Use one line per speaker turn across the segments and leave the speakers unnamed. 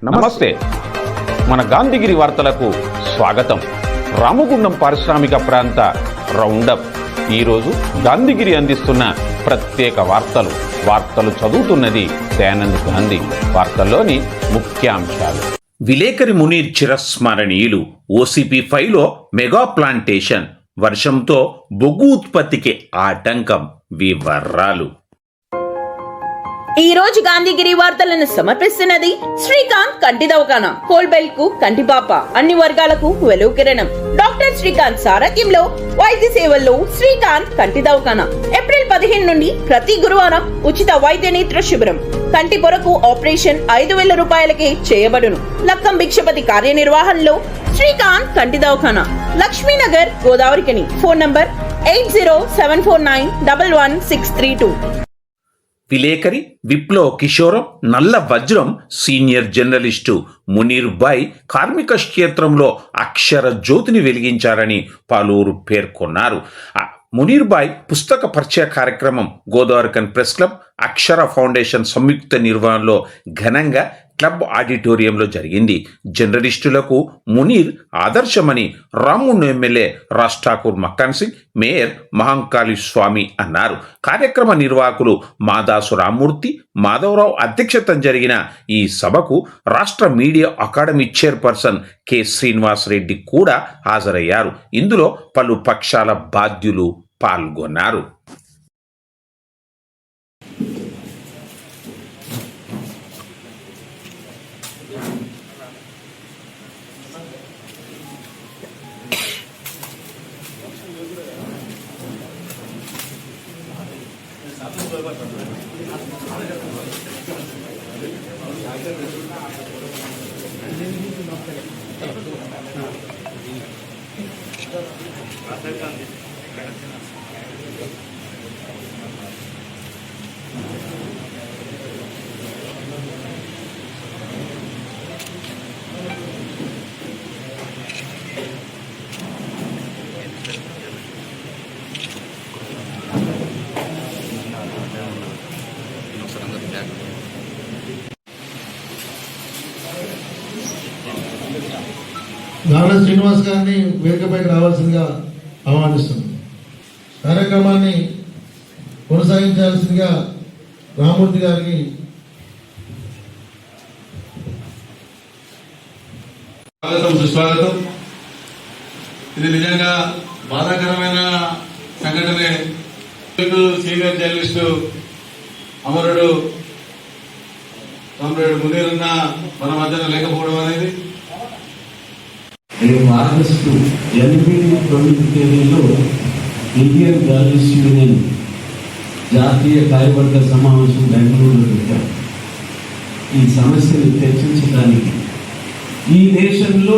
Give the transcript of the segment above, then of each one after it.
నమస్తే. మన గాంధీగిరి వార్తలకు స్వాగతం. రామగుండం పారిశ్రామిక ప్రాంత రౌండప్. ఈరోజు గాంధీగిరి అందిస్తున్న ప్రత్యేక వార్తలు చదువుతున్నది దయానంద్ గాంధీ. వార్తల్లోని ముఖ్యాంశాలు. విలేకరి మునీర్ చిరస్మరణీయులు. OCP 5లో మెగా ప్లాంటేషన్. వర్షంతో బొగ్గు ఉత్పత్తికి ఆటంకం. వివరాలు.
ఈ రోజు గాంధీగిరి వార్తలను సమర్పిస్తున్నది శ్రీకాంత్ కంటి దవాఖానా. హోల్బెల్ కు కంటిపాప. అన్ని వర్గాలకు వెలుగు కిరణం. డాక్టర్ శ్రీకాంత్ సారథ్యంలో వైద్య సేవల్లో శ్రీకాంత్ కంటి దవాఖానా. ఏప్రిల్ 15 నుండి ప్రతి గురువారం ఉచిత వైద్య నేత్ర శిబిరం. కంటి పొరకు ఆపరేషన్ 5,000 రూపాయలకే చేయబడును. లక్కం భిక్షపతి కార్యనిర్వహణలో శ్రీకాంత్ కంటి దవాఖానా, లక్ష్మీనగర్, గోదావరికని. Phone number 8074911632.
విలేకరి విప్లవ కిషోరం, నల్ల వజ్రం. సీనియర్ జర్నలిస్టు మునీర్ భాయ్ కార్మిక క్షేత్రంలో అక్షర జ్యోతిని వెలిగించారని పలువురు పేర్కొన్నారు. మునీర్ భాయ్ పుస్తక పరిచయ కార్యక్రమం గోదావరికన్ ప్రెస్ క్లబ్, అక్షర ఫౌండేషన్ సంయుక్త నిర్వహణలో ఘనంగా క్లబ్ ఆడిటోరియంలో జరిగింది. జర్నలిస్టులకు మునీర్ ఆదర్శమని రామగుండం ఎమ్మెల్యే రాజ్ ఠాకూర్ మక్కాన్ సింగ్, మేయర్ మహంకాళి స్వామి అన్నారు. కార్యక్రమ నిర్వాహకులు మాదాసు రామ్మూర్తి, మాధవరావు అధ్యక్షతన జరిగిన ఈ సభకు రాష్ట్ర media academy chairperson K Srinivas Reddy కూడా హాజరయ్యారు. ఇందులో పలు పక్షాల బాధ్యులు పాల్గొన్నారు.
నారా శ్రీనివాస్ గారిని వేదికపైకి రావాల్సిందిగా ఆహ్వానిస్తున్నాం. కార్యక్రమాన్ని కొనసాగించాల్సిందిగా రామ్మూర్తి గారికి
స్వాగతం, సుస్వాగతం. ఇది నిజంగా బాధాకరమైన సంఘటనే. సీనియర్ జర్నలిస్టు అమరుడు కామ్రేడ్ మునీర్ అన్న మన మధ్యన లేకపోవడం అనేది
రేపు ఆగస్టు 8-9 తేదీలో ఇండియన్ జర్నలిస్ట్ యూనియన్ జాతీయ కార్యవర్గ సమావేశం బెంగళూరులో పెట్టారు. ఈ సమస్యను చర్చించడానికి ఈ దేశంలో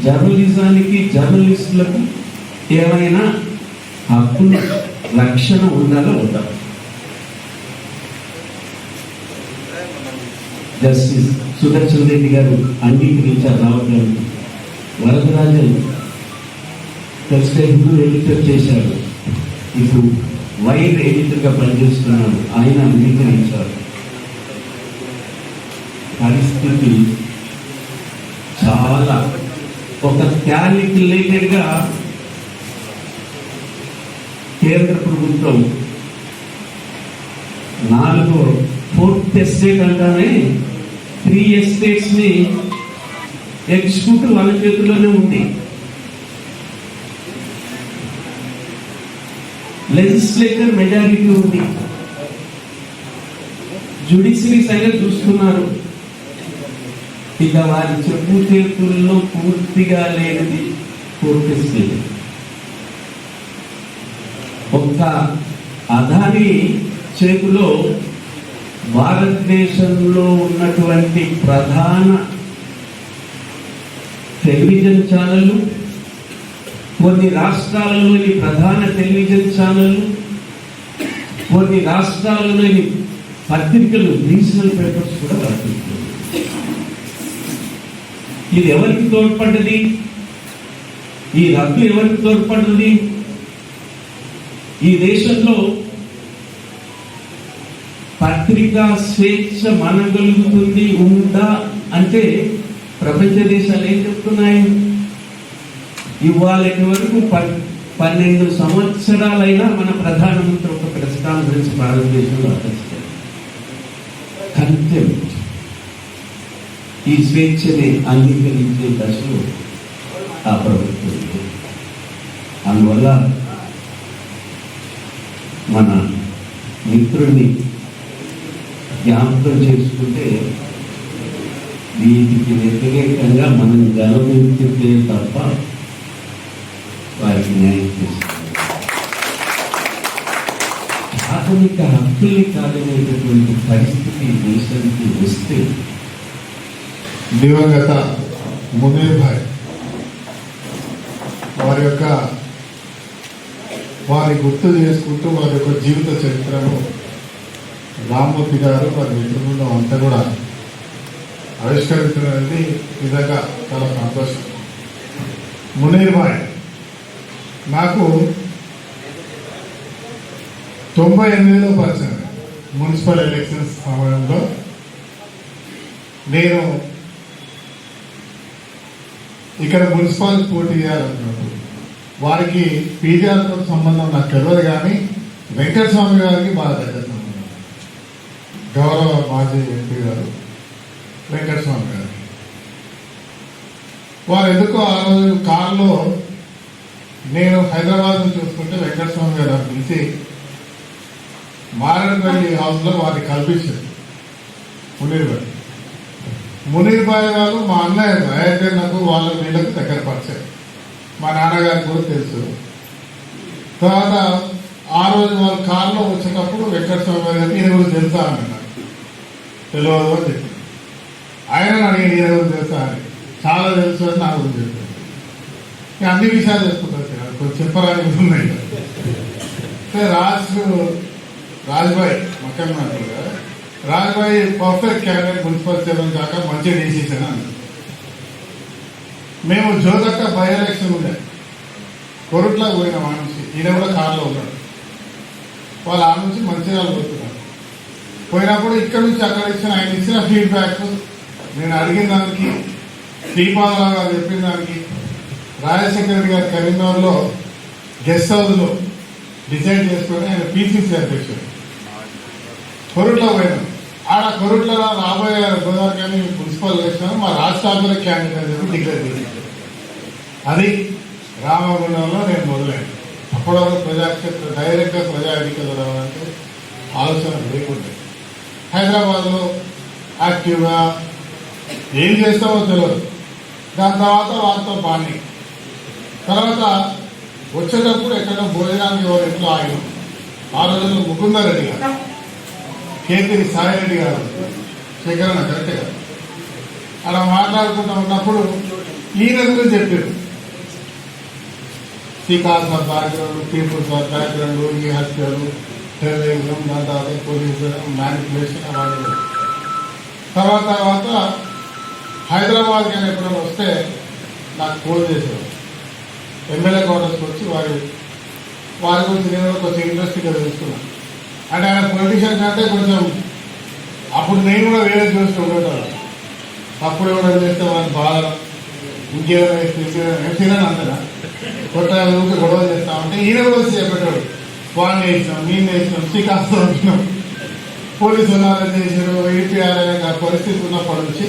జర్నలిజానికి, జర్నలిస్టులకు ఏమైనా హక్కుల రక్షణ ఉండాలో ఉందా? జస్టిస్ సుదర్శన్ రెడ్డి గారు అంగీకరించారు రావడానికి. వరదరాజన్ ఫస్ట్ హిందూ ఎడిటర్ చేశాడు, ఇప్పుడు వైర్ ఎడిటర్గా పనిచేస్తున్నాడు. ఆయన అంగీకరించారు. పరిస్థితి చాలా ఒక క్యాలిక్యులేటెడ్గా కేంద్ర ప్రభుత్వం 4th ఎస్టేట్ అంటానే 3 ఎస్టేట్స్ని ఎగ్జిక్యూటివ్ వాళ్ళ చేతుల్లోనే ఉంది. లెజిస్లేచర్ మెజారిటీ ఉంది. జ్యుడిషియరీ సంగతి చూస్తున్నారు. ఇక వారి చెప్పు చేతుల్లో పూర్తిగా లేనిది కోర్టు. ఒక్క అదాని చేతిలో భారతదేశంలో ఉన్నటువంటి ప్రధాన టెలివిజన్ ఛానళ్ళు, కొన్ని రాష్ట్రాలలోని ప్రధాన టెలివిజన్ ఛానళ్ళు, కొన్ని రాష్ట్రాలలోని పత్రికలు, రీజనల్ పేపర్స్ కూడా పత్రికలు. ఇది ఎవరికి తోడ్పడ్డది? ఈ రద్దు ఎవరికి తోడ్పడ్డది? ఈ దేశంలో పత్రికా స్వేచ్ఛ మనగలుగుతుంది ఉందా అంటే ప్రపంచ దేశాలు ఏం చెప్తున్నాయి? ఇవాళటి వరకు 12 సంవత్సరాలైనా మన ప్రధానమంత్రి ఒక ప్రెస్ కాన్ఫరెన్స్ భారతదేశంలో అటెండ్ కంటెంప్ట్, ఈ స్వేచ్ఛని అంగీకరించే దశలో ఆ ప్రభుత్వం. అందువల్ల మన మిత్రుడిని జ్ఞాపకం చేసుకుంటే వీటికి వ్యతిరేకంగా మనం గెలవెత్తితే తప్ప వారికి న్యాయం చేస్తాం. ప్రాథమిక హక్కుల్ని కాదనేటటువంటి పరిస్థితి దేశానికి వస్తే
దివంగత మునీర్ భాయ్ వారి గుర్తు చేసుకుంటూ వారి యొక్క జీవిత చరిత్రను రామ్మూర్తి గారు వారి మిత్రులు అంతా కూడా ఆవిష్కరించినది నిజంగా చాలా సంతోషం. మునీర్ భాయ్ నాకు 98లో పరిచయం. మున్సిపల్ ఎలక్షన్స్ సమయంలో నేను ఇక్కడ మున్సిపల్ పోటీ చేయాలనుకున్నప్పుడు వారికి పీజీఆర్తో సంబంధం నాకు తెలియదు, కానీ వెంకటస్వామి గారికి బాగా దగ్గర సంబంధం. గౌరవ మాజీ ఎంపీ గారు వెంకటస్వామి గారు వారు ఎందుకో ఆ రోజు కారులో నేను హైదరాబాద్ నుంచి చూసుకుంటే వెంకటస్వామి గారు పిలిచి మారేడుపల్లి హౌస్లో వారిని కల్పించారు. మునీర్ భాయ్ వాళ్ళు మా అన్నయ్య అయితే నాకు వాళ్ళ వీళ్ళకి దగ్గర పరిచయం, మా నాన్నగారికి కూడా తెలుసు. తర్వాత ఆ రోజు వాళ్ళ కారులో వచ్చేటప్పుడు వెంకటస్వామి గారికి ఈయన కూడా తెలుసా అని నాకు తెలియదు అని చెప్పి, ఆయన అడిగాను ఈయన కూడా తెలుసా అని. చాలా తెలుసు అని నాకు కూడా చెప్పాను. అన్ని విషయాలు చెప్పుకుంటారు, కొంచెం చెప్పరాని ఉన్నాయి. రాజ్భాయ్ makhana రాజ్భాయ్ perfect candidate municipal chairman కాక మంచి డెసిషన్ అన్నారు. మేము జోదక్క బై ఎలక్షన్ ఉండే కొరుట్లకు పోయిన ఆ నుంచి, ఈయన కూడా కారులో ఉన్నాడు. వాళ్ళు ఆ నుంచి మంచిర్యాల పోతున్నారు. పోయినప్పుడు ఇక్కడ నుంచి అక్కడ ఆయన ఇచ్చిన ఫీడ్బ్యాక్, నేను అడిగిన దానికి, శ్రీపాదరావు గారు చెప్పిన దానికి, రాజశేఖర్ గారి కరీంనగర్లో గెస్ట్ హౌస్లో డిసైడ్ చేసుకొని ఆయన పీసీసీ అధ్యక్షుడు. కొరుట్లో పోయినాం. ఆడ కొరుట్లో రాబోయే గోదావరి కానీ మున్సిపల్ ఎలక్షన్ మా రాష్ట్రాల క్యాండిడేట్ డిక్లేర్ చేశారు. అది రామగుండంలో నేను మొదలైంది. అప్పటివరకు ప్రజాక్షేత్ర డైరెక్ట్గా ప్రజా ఎన్నికలు రావాలంటే ఆలోచన లేకుండే. హైదరాబాద్లో యాక్టివ్గా ఏం చేస్తామో తెలియదు. దాని తర్వాత వారితో బాణి తర్వాత వచ్చేటప్పుడు ఎక్కడో భోజనానికి ఎవరు ఇంట్లో ఆయన ఆ రోజుల్లో ముకుందారెడ్డి గారు, కేతిరి సాయిరెడ్డి గారు, శేఖరణ కరెక్టే గారు అలా మాట్లాడుకుంటూ ఉన్నప్పుడు ఈయన గురించి చెప్పారు. Srikanth sir background, people sir background, ఈ హత్యలు, టెర్రరిజం, దాని తర్వాత పోలీసు మ్యానిపులేషన్ అవన్నీ. తర్వాత హైదరాబాద్ కానీ ఎప్పుడైనా వస్తే నాకు ఫోన్ చేసేవారు. ఎమ్మెల్యే క్వార్టర్స్కి వచ్చి వారి గురించి నేను కొంచెం ఇంట్రెస్ట్గా తెలుసుకున్నాను. అంటే ఆయన పొలిటీషియన్ కంటే కొంచెం అప్పుడు నేను కూడా వేరే చూస్తూ ఉండేవాడు. అప్పుడు కూడా చేస్తే వాళ్ళని బాగా ఇంకేమైనా తినని అంతగా కొత్త గొడవ చేస్తామంటే ఈయన కూడా వచ్చి చెప్పేటోడు, వాడిని వేసినాం, నేను వేసినాం, శ్రీకాంత్ వచ్చినాం, పోలీసు ఉన్నారని చేసారు, ఈపీఆర్ అనే పరిస్థితి ఉన్నప్పటి నుంచి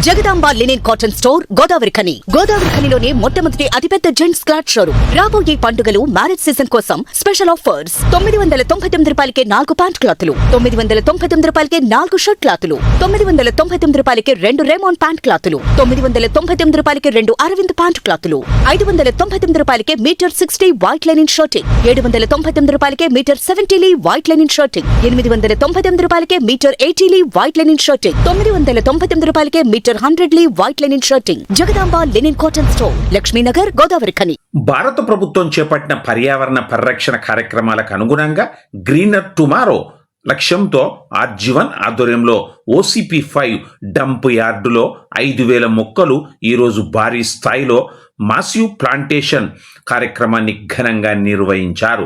జగదాంబ లినెన్ కాటన్ స్టోర్ గోదావరిఖనిలోనే మొట్టమొదటి అతిపెద్ద జెంట్స్ క్లాత్ షోరూమ్. రాబోయే పండుగలు, మ్యారేజ్ సీజన్ కోసం స్పెషల్ ఆఫర్స్. 999 రూపాయలకే 4 ప్యాంట్ క్లాతులు, 999 రూపాయలకే 4 షర్ట్ క్లాతులు, 999 రూపాయలకే 2 రేమాన్ ప్యాంట్ క్లాతులు, 999 రూపాయలకే 2 అరవింద్ ప్యాంట్ క్లాతులు, 599 రూపాయలకే మీటర్ 60 వైట్ లెనిన్ షర్టింగ్, 799 రూపాయలకే metre 70 lea white linen shirting, 899 రూపాయలకే metre 80 lea white linen shirting, 999 రూపాయలకే metre 100 lea white linen shirting. Jagadamba linen cotton store, Lakshminagar, Godavarikhani.
భారత ప్రభుత్వం చేపట్టిన పర్యావరణ పరిరక్షణ కార్యక్రమాలకు అనుగుణంగా గ్రీనర్ టుమారో లక్ష్యంతో ఆర్జీవన్ ఆధ్వర్యంలో OCP5 డంప్ యార్డులో 5,000 మొక్కలు ఈరోజు భారీ స్థాయిలో మాసివ్ ప్లాంటేషన్ కార్యక్రమాన్ని ఘనంగా నిర్వహించారు.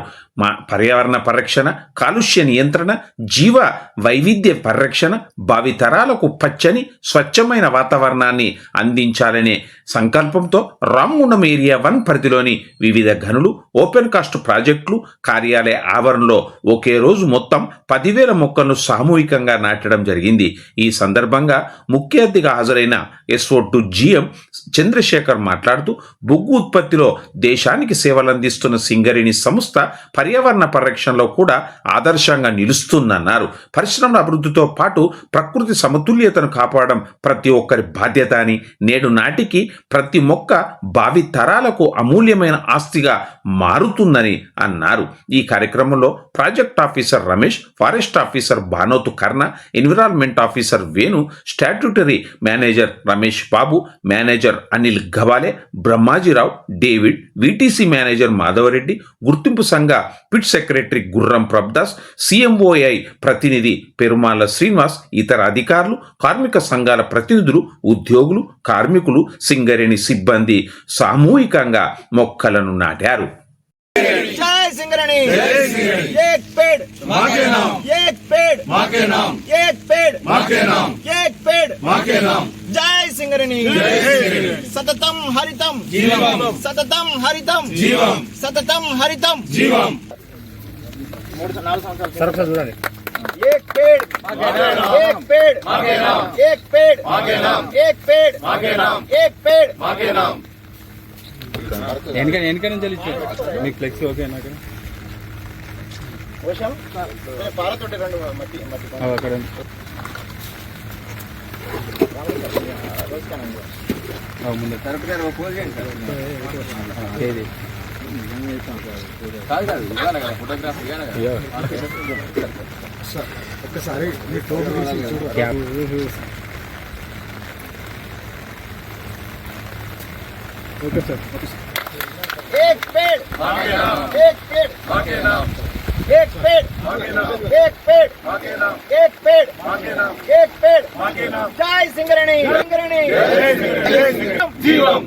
పర్యావరణ పరిరక్షణ, కాలుష్య నియంత్రణ, జీవ వైవిధ్య పరిరక్షణ, భావితరాలకు పచ్చని స్వచ్ఛమైన వాతావరణాన్ని అందించాలనే సంకల్పంతో రామగుండం ఏరియా 1 పరిధిలోని వివిధ గనులు, ఓపెన్ కాస్ట్ ప్రాజెక్టులు, కార్యాలయ ఆవరణలో ఒకే రోజు మొత్తం 10,000 మొక్కలను సామూహికంగా నాటడం జరిగింది. ఈ సందర్భంగా ముఖ్య అతిథిగా హాజరైన SO2 GM చంద్రశేఖర్ మాట్లాడుతూ బొగ్గు ఉత్పత్తిలో దేశానికి సేవలందిస్తున్న సింగరేణి సంస్థ పర్యావరణ పరిరక్షణలో కూడా ఆదర్శంగా నిలుస్తుందన్నారు. పరిశ్రమల అభివృద్ధితో పాటు ప్రకృతి సమతుల్యతను కాపాడడం ప్రతి ఒక్కరి బాధ్యత అని, నేడు నాటికి ప్రతి మొక్క భావి తరాలకు అమూల్యమైన ఆస్తిగా మారుతుందని అన్నారు. ఈ కార్యక్రమంలో project officer Ramesh, forest officer Banothu Karna, environment officer Venu, statutory manager Ramesh Babu, manager Anil Gawale, Brahmajirao, David, VTC manager Madhavareddy, గుర్తింపు సంఘ పిట్ సెక్రటరీ గుర్రం ప్రభదాస్, CMOI ప్రతినిధి పెరుమాల శ్రీనివాస్, ఇతర అధికారులు, కార్మిక సంఘాల ప్రతినిధులు, ఉద్యోగులు, కార్మికులు, సింగరేణి సిబ్బంది సామూహికంగా మొక్కలను నాటారు.
जय सिंगरणी, एक पेड़ माँ के नाम, एक पेड़ माँ के नाम, एक पेड़ माँ के नाम, एक पेड़ माँ के नाम. जय सिंगरणी, सततम हरितम जीवम, सततम हरितम जीवम, सततम हरितम जीवम. एक पेड़ एक पेड़ एक पेड़ एक पेड़ एक पेड़
వెనక నుంచి మీకు ఫ్లెక్సీ ఓకే
పారతోటి రెండు మట్టి
అక్కడ ముందు ఏది
ఒక్కసారి ఓకే సార్. एक पेड़ एक पेड़ एक पेड़ एक पेड़ एक पेड़ एक पेड़. जय सिंगरणी, सिंगरणी जीवम.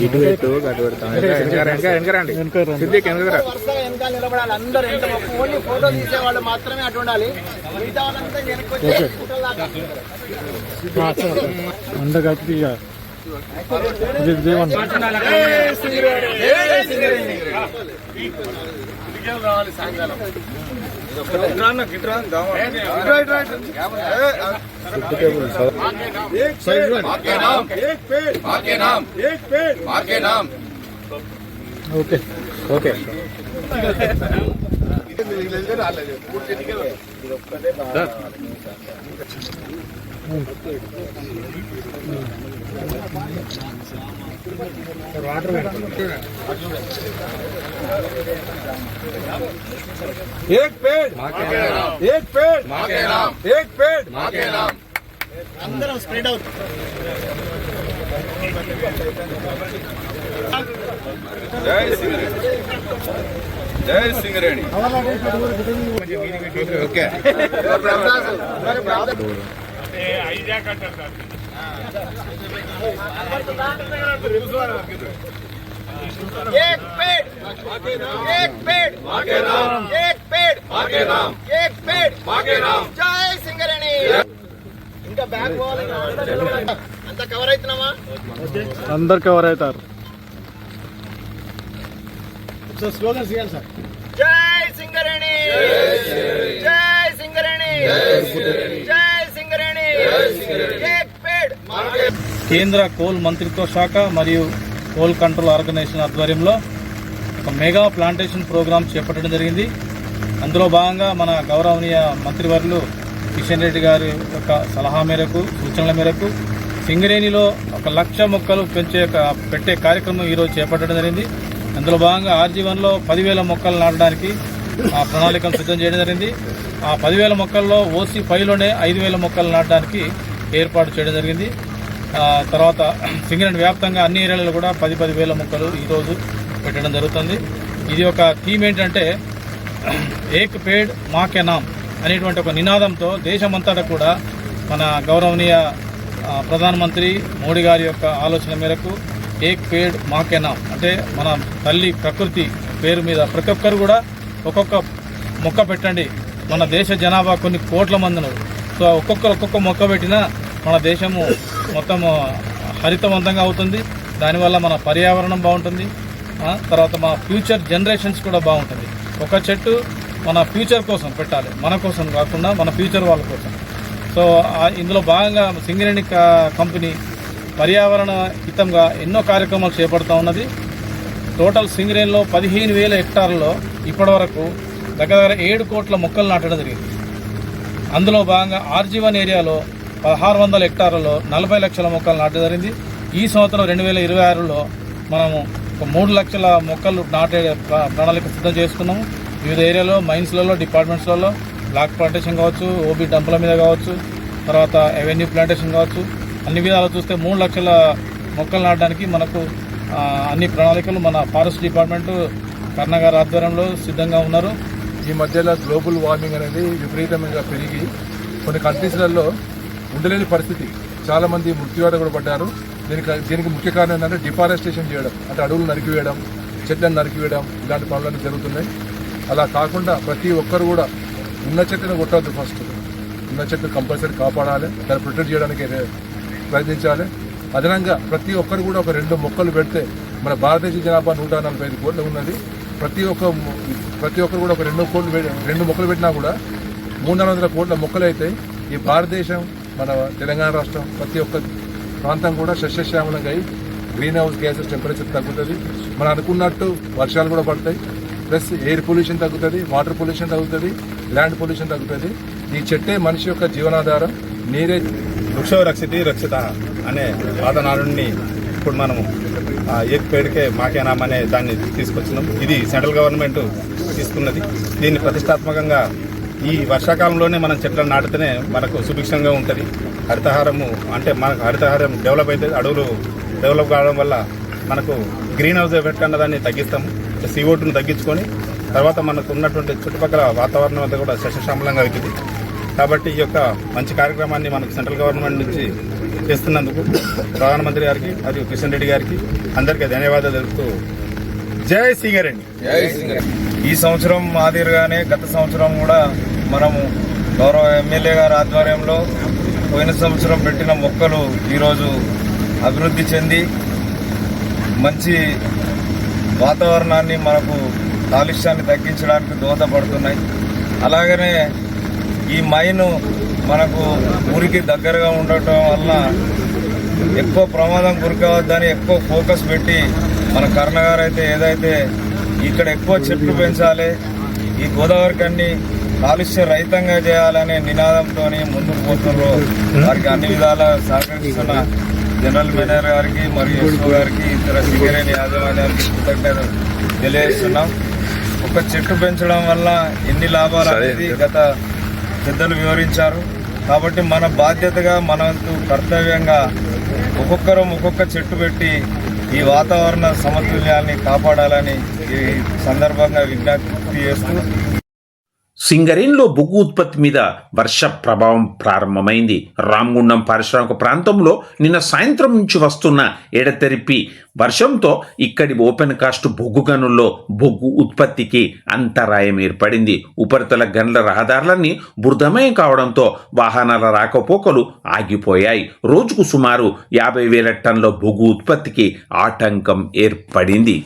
ఇటు పెట్టు గటు పెడతాం వెనకరండి సిద్ధికి వెనకరా
వరుసగా వెనకాల నిలబడాలి అందరూ. ఎంత ఓన్లీ ఫోటో తీసే వాళ్ళు మాత్రమే అటు ఉండాలి. మిగతా వాళ్ళంతా వెనక్కి వచ్చి ఫోటోలు దాకా.
అందరికి
రావాలి సాయంకాలం.
ఓకే ఓకే
एक पेड़ एक पेड़ एक पेड़ అందరం స్ప్రెడ్ అవుట్.
జై సింగరేణి. ఓకే
एक पेड़ एक पेड़ एक पेड़ एक पेड़. जय సింగరేణి. ఇంకా బ్యాక్ పోవాలి. అంతా కవర్ అవుతున్నామా?
అందరు కవర్ అవుతారు.
స్లోగన్స్ ఇవ్వాలి సార్. జై సింగరేణి, జై సింగరేణి, జై సింగరేణి. एक पेड़.
కేంద్ర కోల్ మంత్రిత్వ శాఖ మరియు కోల్ కంట్రోల్ ఆర్గనైజేషన్ ఆధ్వర్యంలో ఒక మెగా ప్లాంటేషన్ ప్రోగ్రాం చేపట్టడం జరిగింది. అందులో భాగంగా మన గౌరవనీయ మంత్రివర్యులు కిషన్ రెడ్డి గారి యొక్క సలహా మేరకు, సూచనల మేరకు సింగరేణిలో 1,00,000 మొక్కలు పెట్టే కార్యక్రమం ఈరోజు చేపట్టడం జరిగింది. అందులో భాగంగా RG1లో 10,000 మొక్కలు నాటడానికి ఆ ప్రణాళికను సిద్ధం చేయడం జరిగింది. ఆ 10,000 మొక్కల్లో OC5లోనే 5,000 మొక్కలు నాటడానికి ఏర్పాటు చేయడం జరిగింది. తర్వాత సింగరేణి వ్యాప్తంగా అన్ని ఏరియాలలో కూడా 10,000 మొక్కలు ఈరోజు పెట్టడం జరుగుతుంది. ఇది ఒక థీమ్ ఏంటంటే ఏక్ పేడ్ మా కే నామ్ అనేటువంటి ఒక నినాదంతో దేశమంతటా కూడా మన గౌరవనీయ ప్రధానమంత్రి మోడీ గారి యొక్క ఆలోచన మేరకు ఏక్ పేడ్ మాకే నామ్ అంటే మన తల్లి ప్రకృతి పేరు మీద ప్రతి ఒక్కరు కూడా ఒక్కొక్క మొక్క పెట్టండి. మన దేశ జనాభా కొన్ని కోట్ల మంది ఉన్నారు. సో ఒక్కొక్క మొక్క పెట్టినా మన దేశము మొత్తం హరితవంతంగా అవుతుంది. దానివల్ల మన పర్యావరణం బాగుంటుంది. తర్వాత మన ఫ్యూచర్ జనరేషన్స్ కూడా బాగుంటుంది. ఒక చెట్టు మన ఫ్యూచర్ కోసం పెట్టాలి, మన కోసం కాకుండా మన ఫ్యూచర్ వాళ్ళ కోసం. సో ఇందులో భాగంగా సింగరేణి కంపెనీ పర్యావరణ హితంగా ఎన్నో కార్యక్రమాలు చేపడుతూ ఉన్నది. టోటల్ సింగరేణిలో 15,000 హెక్టార్లలో ఇప్పటివరకు దగ్గర 7 కోట్ల మొక్కలు నాటడం జరిగింది. అందులో భాగంగా RG1 ఏరియాలో 1600 హెక్టార్లలో 40 లక్షల మొక్కలు నాటడం జరిగింది. ఈ సంవత్సరం 2026లో మనము 3 లక్షల మొక్కలు నాటే ప్రణాళిక సిద్ధం చేసుకున్నాము. వివిధ ఏరియాలో మైన్స్లలో, డిపార్ట్మెంట్స్లలో బ్లాక్ ప్లాంటేషన్ కావచ్చు, ఓబీ డంపుల మీద కావచ్చు, తర్వాత ఎవెన్యూ ప్లాంటేషన్ కావచ్చు, అన్ని విధాలు చూస్తే 3 లక్షల మొక్కలు నాటడానికి మనకు అన్ని ప్రణాళికలు మన ఫారెస్ట్ డిపార్ట్మెంటు కర్ణగారి ఆధ్వర్యంలో సిద్ధంగా ఉన్నారు.
ఈ మధ్యలో గ్లోబల్ వార్మింగ్ అనేది విపరీతంగా పెరిగి కొన్ని కంట్రీస్లలో ఉండలేని పరిస్థితి, చాలామంది మృత్యువాత కూడా పడ్డారు. దీనికి ముఖ్య కారణం ఏంటంటే డిఫారెస్టేషన్ చేయడం, అంటే అడవులు నరికివేయడం, చెట్లను నరికివేయడం, ఇలాంటి పనులన్నీ జరుగుతున్నాయి. అలా కాకుండా ప్రతి ఒక్కరు కూడా ఉన్న చెట్టును కొట్టద్దు, ఫస్ట్ ఉన్న చెట్టు కంపల్సరీ కాపాడాలి, దాన్ని ప్రొటెక్ట్ చేయడానికి ప్రయత్నించాలి. అదనంగా ప్రతి ఒక్కరు కూడా ఒక 2 మొక్కలు పెడితే మన భారతదేశ జనాభా 145 కోట్లు ఉన్నది. ప్రతి ఒక్కరు కూడా ఒక 2 మొక్కలు పెట్టినా కూడా 300 కోట్ల మొక్కలు అయితే ఈ భారతదేశం, మన తెలంగాణ రాష్ట్రం ప్రతి ఒక్క ప్రాంతం కూడా సస్యశ్యామలంగా అయి గ్రీన్ హౌస్ గ్యాసెస్ టెంపరేచర్ తగ్గుతుంది. మనం అనుకున్నట్టు వర్షాలు కూడా పడతాయి. ప్లస్ ఎయిర్ పొల్యూషన్ తగ్గుతుంది, వాటర్ పొల్యూషన్ తగ్గుతుంది, ల్యాండ్ పొల్యూషన్ తగ్గుతుంది. ఈ చెట్టే మనిషి యొక్క జీవనాధారం. నీరే
వృక్షో రక్షితి రక్షిత అనే వాదనాడుని ఇప్పుడు మనము ఏక్ పేడ్కే మాకే నామ్ అనే దాన్ని తీసుకొచ్చినాం. ఇది సెంట్రల్ గవర్నమెంట్ తీసుకున్నది. దీన్ని ప్రతిష్టాత్మకంగా ఈ వర్షాకాలంలోనే మనం చెట్లను నాటితేనే మనకు సుభిక్షంగా ఉంటుంది. హరితహారము అంటే మనకు హరితహారం డెవలప్ అవుతుంది. అడవులు డెవలప్ కావడం వల్ల మనకు గ్రీన్ హౌస్ ఎఫెక్ట్ అన్నదాన్ని తగ్గిస్తాము. CO2ను తగ్గించుకొని తర్వాత మనకు ఉన్నటువంటి చుట్టుపక్కల వాతావరణం అంతా కూడా సస్యశ్యామలంగా అవుతుంది. కాబట్టి ఈ యొక్క మంచి కార్యక్రమాన్ని మనకు సెంట్రల్ గవర్నమెంట్ నుంచి చేస్తున్నందుకు ప్రధానమంత్రి గారికి మరియు కిషన్ రెడ్డి గారికి అందరికీ ధన్యవాదాలు తెలుపుతూ జై సింగరేణి.
ఈ సంవత్సరం మాదిరిగానే గత సంవత్సరం కూడా మనము గౌరవ ఎమ్మెల్యే గారి ఆధ్వర్యంలో పోయిన సంవత్సరం పెట్టిన మొక్కలు ఈరోజు అభివృద్ధి చెంది మంచి వాతావరణాన్ని, మనకు కాలుష్యాన్ని తగ్గించడానికి దోహదపడుతున్నాయి. అలాగనే ఈ మైను మనకు ఊరికి దగ్గరగా ఉండటం వల్ల ఎక్కువ ప్రమాదం గురికావద్దని ఎక్కువ ఫోకస్ పెట్టి మన కర్ణగారు అయితే ఏదైతే ఇక్కడ ఎక్కువ చెట్లు పెంచాలి, ఈ గోదావరి కన్ని కాలుష్య రహితంగా చేయాలనే నినాదంతో ముందుకు పోతున్నారు. వారికి అన్ని విధాల సహకరిస్తున్న జనరల్ మేనేజర్ గారికి మరియు ఎస్ఓ గారికి, ఇతర సింగరేణి యాజమాన్యానికి కృతజ్ఞతలు తెలియజేస్తున్నాం. ఒక చెట్టు పెంచడం వల్ల ఎన్ని లాభాలు అనేది గత పెద్దలు వివరించారు. కాబట్టి మన బాధ్యతగా, మన కర్తవ్యంగా ఒక్కొక్కరం ఒక్కొక్క చెట్టు పెట్టి ఈ వాతావరణ సమతుల్యాన్ని కాపాడాలని ఈ సందర్భంగా విజ్ఞప్తి చేస్తూ
సింగరేణిలో బొగ్గు ఉత్పత్తి మీద వర్ష ప్రభావం ప్రారంభమైంది. రామగుండం పారిశ్రామిక ప్రాంతంలో నిన్న సాయంత్రం నుంచి వస్తున్న ఎడతెరిపి వర్షంతో ఇక్కడి ఓపెన్ కాస్ట్ బొగ్గు గనుల్లో బొగ్గు ఉత్పత్తికి అంతరాయం ఏర్పడింది. ఉపరితల గనుల రహదారులన్నీ బురదమయం కావడంతో వాహనాల రాకపోకలు ఆగిపోయాయి. రోజుకు సుమారు 50,000 టన్నుల బొగ్గు ఉత్పత్తికి ఆటంకం ఏర్పడింది.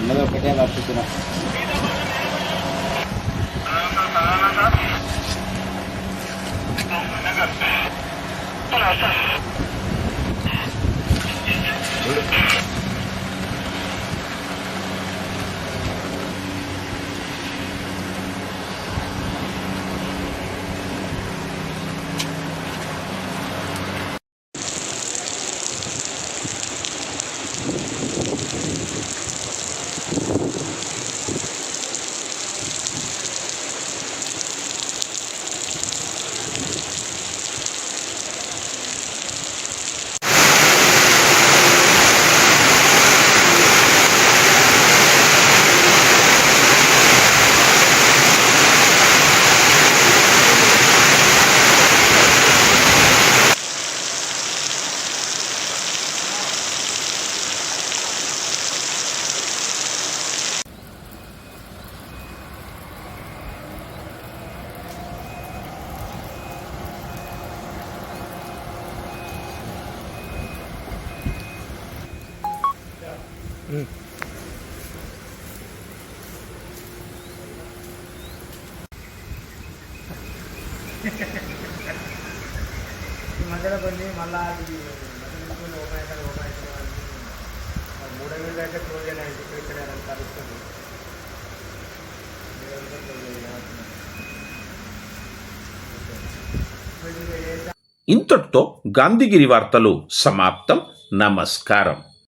ఉన్నది ఒకటే కట్టుకున్నా.
ఈ మధ్యలో కొన్ని మళ్ళీ ఓపెన్ అవుతారు 3,000 అయితే క్లోజ్ అయినాయి ఇక్కడ కలుస్తుంది.
ఇంతటితో గాంధీగిరి వార్తలు సమాప్తం. నమస్కారం.